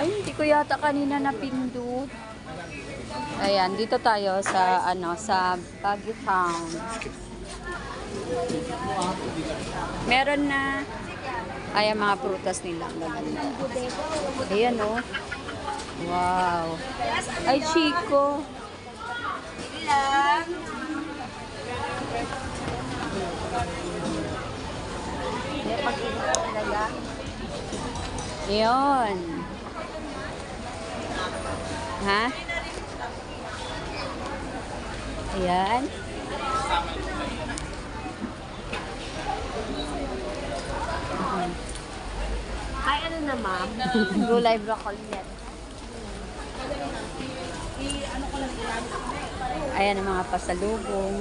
Ay, hindi ko yata kanina napindot. Ayan, dito tayo sa sa Baguio Town. Meron na ayan mga prutas nila. Maganda. Ayan oh. Wow. Ay, Chico. Ayan. Ha? Ayan. Ay, ano na, ma'am? Gulay broccoli net. Ayan ang mga pasalubong.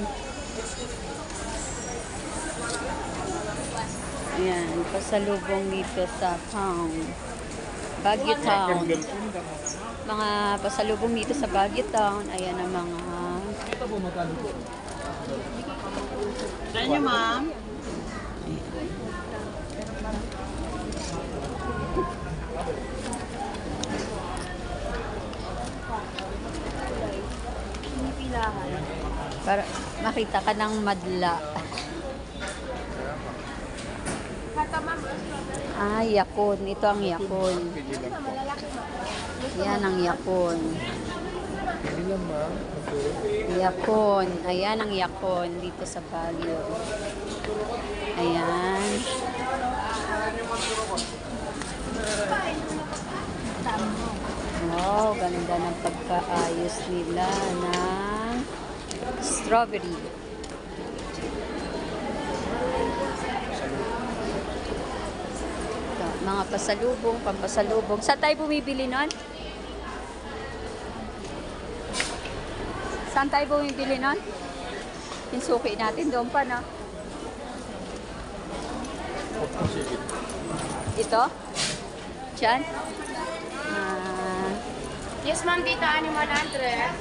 Ayan, pasalubong dito sa town. Baguio Town. Mga pasalubong dito sa Baguio Town. Ayan ang mga... Ano nyo, ma'am? Para makita ka ng madla. Ah, yakon. Ito ang yakon. Yan ang yakon. Yakon. Ayan ang yakon dito sa Baguio. Ayan. Wow, ganda ng pagkaayos nila ng strawberry. Ito, mga pasalubong, pampasalubong. Saan tayo bumibili nun? Saan tayo bumibili nun? Yung suki natin doon pa, no? Ito? Diyan? Yes, ma'am, dito, animal address.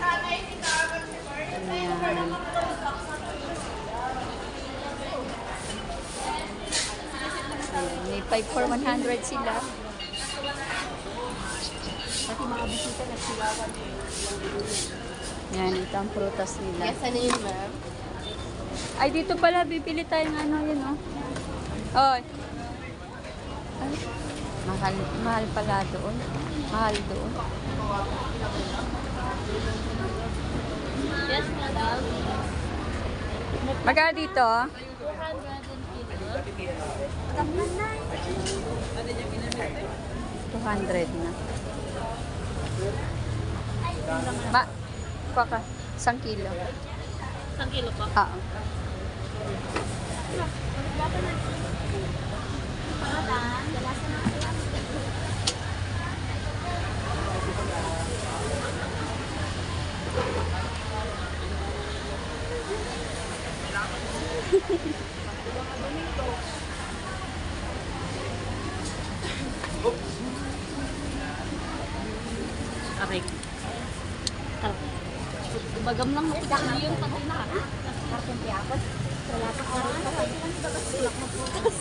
Ayan. May 5 for 100 sila. Pati mga bisita na sila. Yan, ito ang prutas nila. Yes, ano yun, ma'am? Ay, dito pala, bibili tayo ng ano yun, oh. Oy. Ay, mahal pala doon. Mahal doon. Yes, madam. Magkano dito? 200 na. Kuha ka. 1 kilo. 1 kilo po? Oo. Aray. Bagam lang ako. Dahil yung tagal na. Wala pa oras. Wala pa oras.